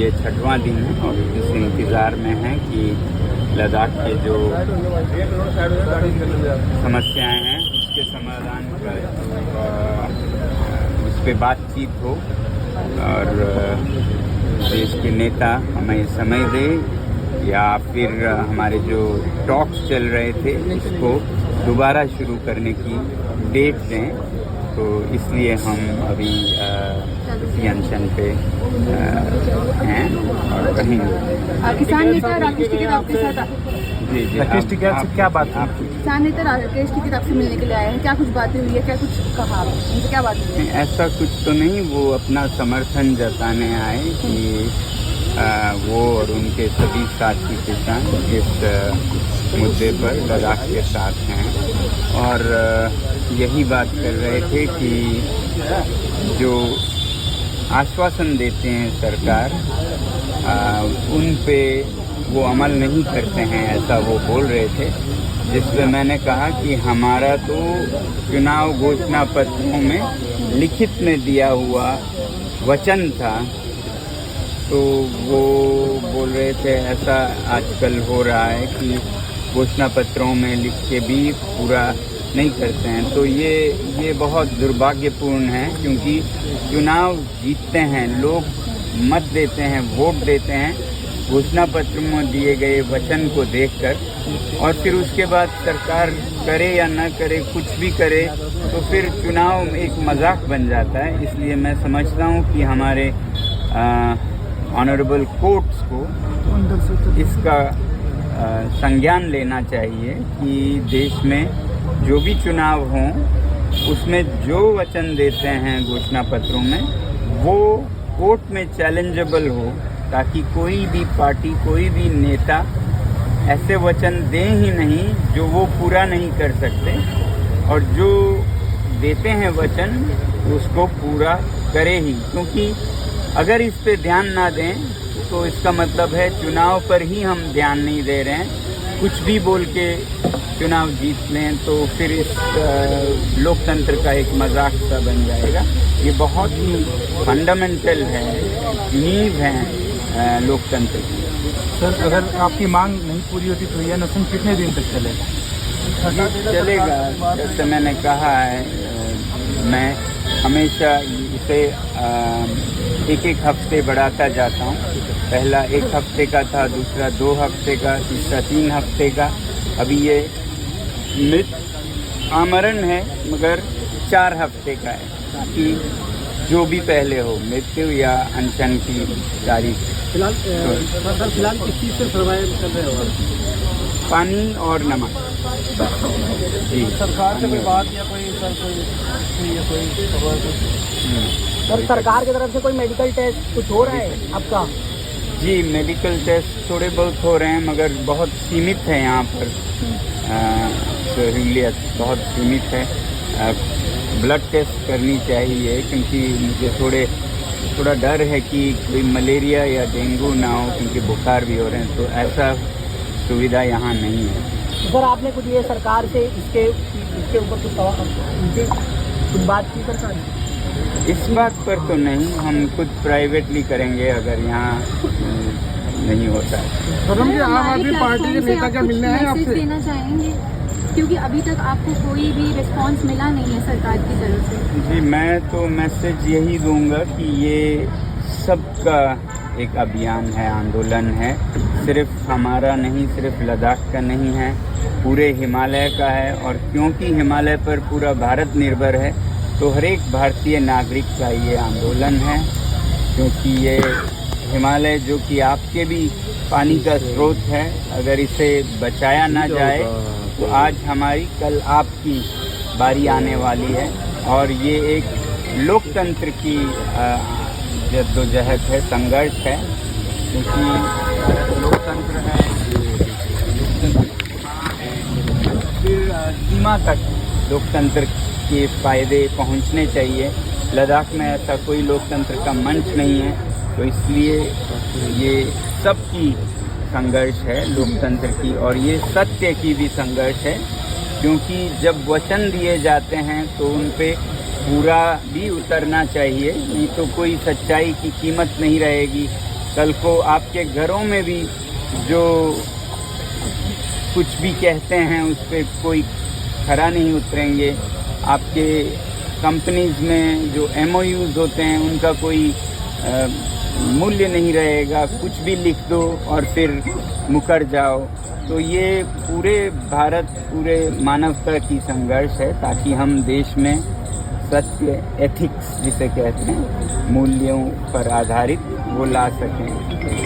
ये 6वां दिन है और इस इंतज़ार में है कि लद्दाख के जो समस्याएं हैं उसके समाधान पर उस पर बातचीत हो और देश के नेता हमें समय दे या फिर हमारे जो टॉक्स चल रहे थे उसको दोबारा शुरू करने की डेट दें। तो इसलिए हम अभी इसी अनशन पे हैं और रहेंगे। किसान नेता राकेश टिकैत आपके साथ जी राकेश टिकैत से क्या बात है? किसान नेता राकेश टिकैत आपसे मिलने के लिए आए हैं, क्या कुछ बातें हुई है, क्या कुछ कहा उनसे, क्या बात हुई है? ऐसा कुछ तो नहीं, वो अपना समर्थन जताने आए कि वो और उनके सभी साथी किसान इस मुद्दे पर लद्दाख के साथ हैं और यही बात कर रहे थे कि जो आश्वासन देते हैं सरकार उन पे वो अमल नहीं करते हैं, ऐसा वो बोल रहे थे। जिस पे मैंने कहा कि हमारा तो चुनाव घोषणा पत्रों में लिखित में दिया हुआ वचन था, तो वो बोल रहे थे ऐसा आजकल हो रहा है कि घोषणा पत्रों में लिख के भी पूरा नहीं करते हैं। तो ये बहुत दुर्भाग्यपूर्ण है, क्योंकि चुनाव जीतते हैं लोग, मत देते हैं, वोट देते हैं घोषणा पत्र में दिए गए वचन को देखकर, और फिर उसके बाद सरकार करे या न करे, कुछ भी करे, तो फिर चुनाव एक मजाक बन जाता है। इसलिए मैं समझता हूँ कि हमारे ऑनरेबल कोर्ट्स को इसका संज्ञान लेना चाहिए कि देश में जो भी चुनाव हों उसमें जो वचन देते हैं घोषणा पत्रों में वो कोर्ट में चैलेंजेबल हो, ताकि कोई भी पार्टी, कोई भी नेता ऐसे वचन दें ही नहीं जो वो पूरा नहीं कर सकते, और जो देते हैं वचन उसको पूरा करे ही। क्योंकि अगर इस पे ध्यान ना दें तो इसका मतलब है चुनाव पर ही हम ध्यान नहीं दे रहे हैं, कुछ भी बोल के चुनाव जीत लें तो फिर इस लोकतंत्र का एक मजाक सा बन जाएगा। ये बहुत ही फंडामेंटल है, नींव है लोकतंत्र की। सर, अगर आपकी मांग नहीं पूरी होती तो यह अनशन कितने दिन तक चलेगा? जैसे मैंने कहा है, मैं हमेशा इसे एक हफ्ते बढ़ाता जाता हूँ। पहला 1 हफ्ते का था, दूसरा 2 हफ्ते का, तीसरा 3 हफ्ते का। अभी ये आमरण है मगर 4 हफ्ते का है, ताकि जो भी पहले हो, मृत्यु या अनशन की तारीख। फिलहाल किस चीज़ से सर्वाइव कर रहे हो? पानी और नमक। जी, सरकार से कोई बात या कोई सर सरकार की तरफ से कोई मेडिकल टेस्ट कुछ हो रहा है आपका? जी, मेडिकल टेस्ट थोड़े बहुत हो रहे हैं मगर बहुत सीमित है यहाँ पर। सहूलियत बहुत सीमित है। ब्लड टेस्ट करनी चाहिए, क्योंकि मुझे थोड़ा डर है कि कोई मलेरिया या डेंगू ना हो, क्योंकि बुखार भी हो रहे हैं, तो ऐसा सुविधा यहाँ नहीं है। सर, आपने कुछ ये सरकार से इसके ऊपर कुछ बात की सरकार ने? इस बात पर तो नहीं, हम खुद प्राइवेटली करेंगे अगर यहाँ नहीं होता है। आम आदमी पार्टी के नेता क्या मिलने आए आपसे? देना चाहेंगे, क्योंकि अभी तक आपको कोई भी रिस्पांस मिला नहीं है सरकार की तरफ से। जी, मैं तो मैसेज यही दूंगा कि ये सबका एक अभियान है, आंदोलन है, सिर्फ हमारा नहीं, सिर्फ लद्दाख का नहीं है, पूरे हिमालय का है। और क्योंकि हिमालय पर पूरा भारत निर्भर है, तो हर एक भारतीय नागरिक का ये आंदोलन है, क्योंकि ये हिमालय जो कि आपके भी पानी का स्रोत है, अगर इसे बचाया ना जाए तो आज हमारी, कल आपकी बारी आने वाली है। और ये एक लोकतंत्र की जद्दोजहद है, संघर्ष है, क्योंकि लोकतंत्र है, फिर सीमा तक लोकतंत्र के फायदे पहुंचने चाहिए। लद्दाख में ऐसा कोई लोकतंत्र का मंच नहीं है, तो इसलिए ये सबकी संघर्ष है लोकतंत्र की, और ये सत्य की भी संघर्ष है, क्योंकि जब वचन दिए जाते हैं तो उन पे पूरा भी उतरना चाहिए, नहीं तो कोई सच्चाई की कीमत नहीं रहेगी। कल को आपके घरों में भी जो कुछ भी कहते हैं उस पर कोई खरा नहीं उतरेंगे। आपके कंपनीज में जो MOUs होते हैं उनका कोई मूल्य नहीं रहेगा, कुछ भी लिख दो और फिर मुकर जाओ। तो ये पूरे भारत, पूरे मानवता की संघर्ष है ताकि हम देश में सत्य, एथिक्स जिसे कहते हैं, मूल्यों पर आधारित वो ला सकें।